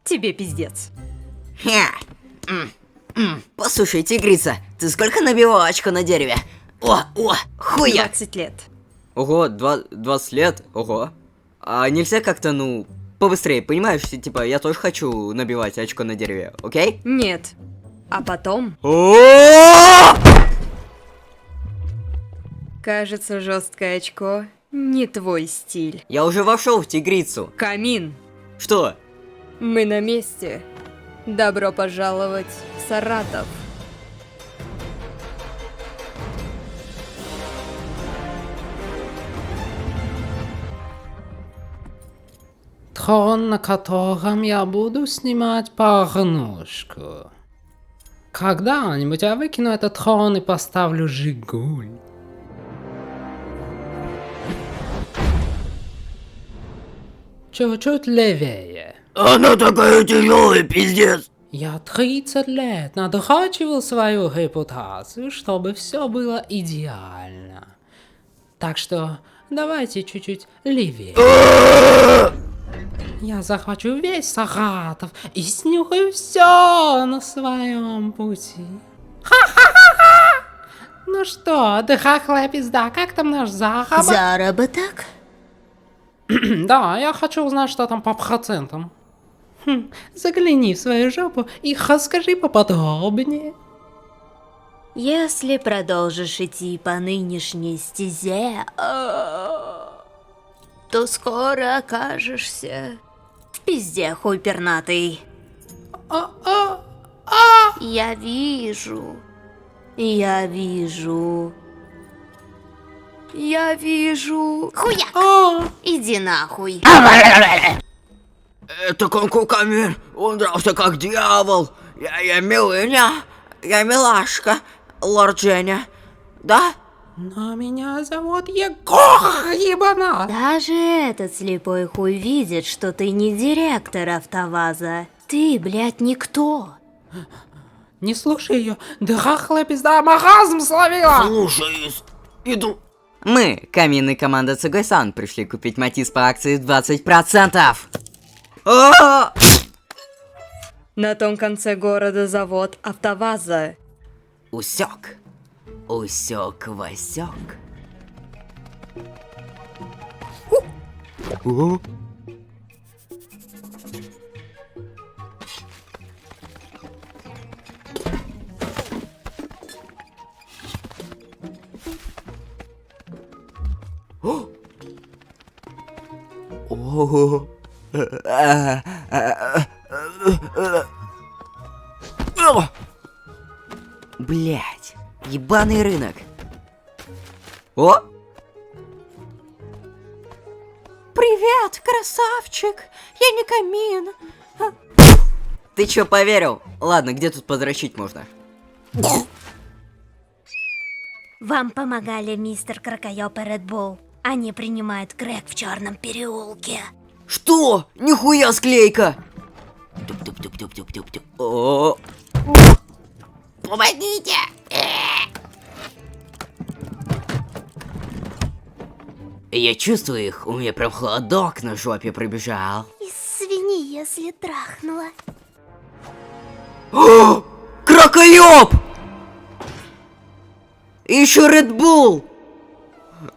тебе пиздец. Послушай, тигрица, ты сколько набивала очко на дереве? Хуя! 20 лет. Ого, 20 лет? Ого. А нельзя как-то, ну, побыстрее, понимаешь? Типа, я тоже хочу набивать очко на дереве, окей? Нет. А потом, кажется, жесткое очко не твой стиль. Я уже вошел в тигрицу. Камин, Что? мы на месте. Добро пожаловать в Саратов. Трон, на котором я буду снимать порнушку. Когда-нибудь я выкину этот трон и поставлю Жигуль. Чуть-чуть левее. Она такая тяжелая, пиздец! Я 30 лет надрачивал свою репутацию, чтобы все было идеально. Так что давайте чуть-чуть левее. Я захвачу весь Саратов и снюхаю все на своем пути. Ха-ха-ха-ха! Ну что, драхлая пизда, как там наш заработок? Заработок? Да, я хочу узнать, что там по процентам. Загляни в свою жопу и расскажи поподробнее. Если продолжишь идти по нынешней стезе, то скоро окажешься в пизде, хуй пернатый. Я вижу. Хуяк! Иди нахуй. Это Конку Камин, он дрался как дьявол. Я милыня, я милашка, лорд Женя, да? Но меня зовут Егор, ебана! Даже этот слепой хуй видит, что ты не директор АвтоВАЗа. Ты, блядь, никто. Не слушай ее, драхлая пизда маразм словила! Слушаюсь, иду. Мы, Камин и команда Цугой-сан, пришли купить Матис по акции в 20%. На том конце города завод АвтоВАЗа. Усек. Усек-васек. Ого. Блять, ебаный рынок. О! Привет, красавчик, я не Камин. Ты чё поверил? Ладно, где тут подрочить можно? Вам помогали мистер Крокоёп и Ред Булл. Они принимают крэк в Черном переулке. Что? Нихуя склейка! Туп-туп-туп-туп-туп-туп. О, Помогите! я чувствую их, у меня прям холодок на жопе пробежал. Извини, если трахнула. Крокоёб! И еще Ред Булл!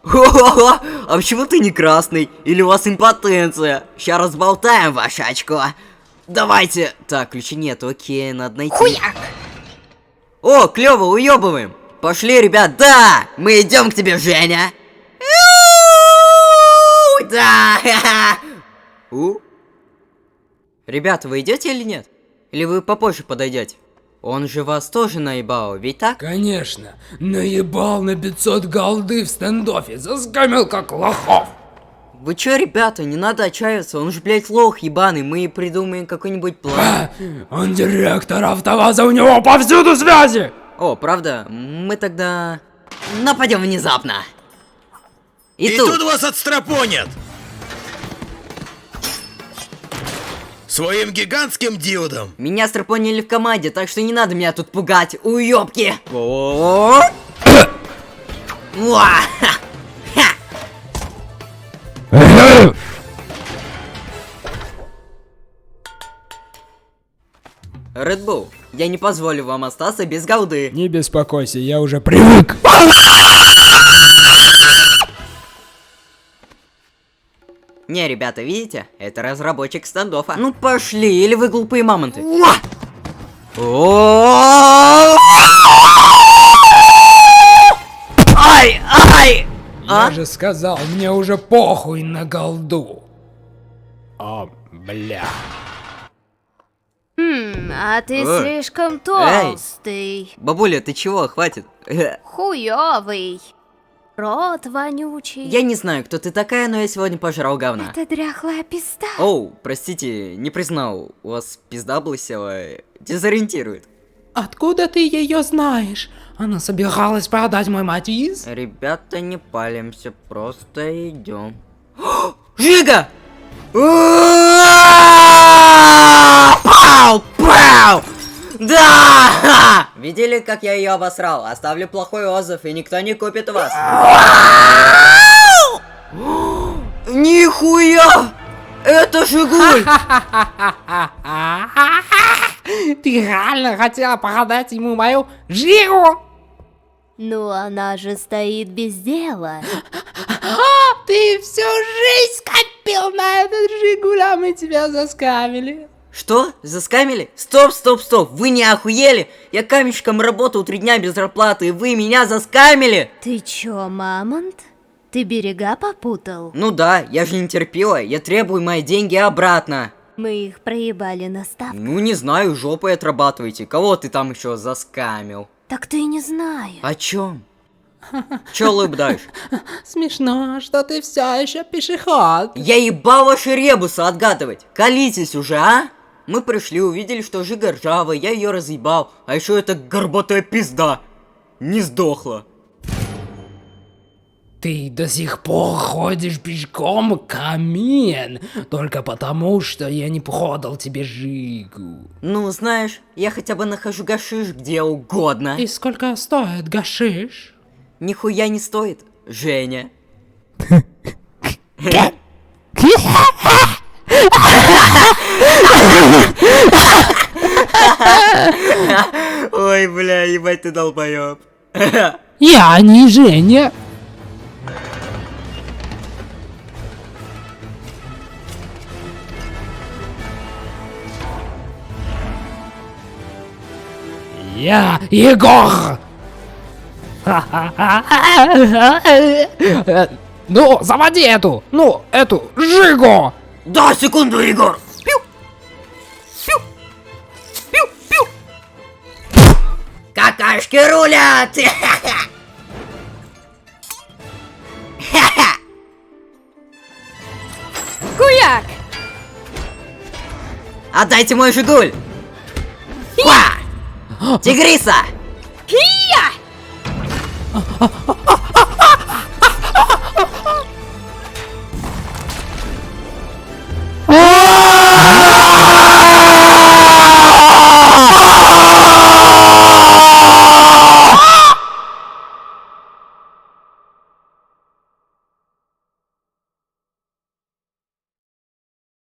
А почему ты не красный? Или у вас импотенция? Ща разболтаем ваше очко. Давайте. Так, ключи нет, окей, надо найти. Хуяк! О, клево, уебываем. Пошли, ребят, да! Мы идем к тебе, Женя. Да! Ребята, вы идете или нет? Или вы попозже подойдете? Он же вас тоже наебал, ведь так? Конечно, наебал на 500 голды в стендофе, заскамил как лохов. Вы чё, ребята, не надо отчаиваться, он же, блядь, лох ебаный, мы придумаем какой-нибудь план. Он директор АвтоВАЗа, у него повсюду связи! О, правда? Мы тогда нападем внезапно. И тут вас отстрапонят! Своим гигантским дилдом! Меня стропонили в команде, так что не надо меня тут пугать, уёбки! Red Bull, я не позволю вам остаться без голды. Не беспокойся, я уже привык. Не, ребята, видите? Это разработчик стандоффа. Ну пошли, или вы глупые мамонты. Ай, ай! Я же сказал, мне уже похуй на голду. О, бля. А ты Эй. слишком толстый. Бабуля, ты чего? Хватит. Хуёвый. Рот вонючий. Я не знаю, кто ты такая, но я сегодня пожрал говна. Это дряхлая пизда. Оу, простите, не признал. У вас пизда облысела. Дезориентирует. Откуда ты ее знаешь? Она собиралась продать мой Матиз? Ребята, не палимся, просто идем. Жига! Пау! Пау! Да! Видели, как я ее обосрал? Оставлю плохой отзыв, и никто не купит вас. Нихуя! Это Жигуль! Ты реально хотела продать ему мою Жигу? Ну она же стоит без дела. Ты всю жизнь копил на этот Жигуль, а мы тебя заскамили. Что? Заскамили? Стоп, стоп, стоп! Вы не охуели? Я каменщиком работал 3 дня без зарплаты, и вы меня заскамили? Ты чё, мамонт? Ты берега попутал? Ну да, я же не терпила, я требую мои деньги обратно. Мы их проебали на ставку. Ну не знаю, жопой отрабатывайте. Кого ты там еще заскамил? Так ты не знаешь. О чем? Че улыбаешь? Смешно, что ты все еще пешеход. Я ебал ваши ребусы отгадывать. Колитесь уже, а? Мы пришли, увидели, что Жига ржавая, я ее разъебал. А еще эта горбатая пизда не сдохла. Ты до сих пор ходишь пешком, Камин, только потому, что я не продал тебе Жигу. Ну, знаешь, я хотя бы нахожу гашиш где угодно. И сколько стоит гашиш? Нихуя не стоит, Женя. Ой, бля, ебать ты долбоёб. Я не Женя. Я Егор. Ну, заводи эту, эту Жигу. Да, секунду, Егор. Пиу. Пиу. Пиу. Пиу. Какашки рулят. Куяк! Отдайте мой Жигуль. Ха! Тигриса. Хия!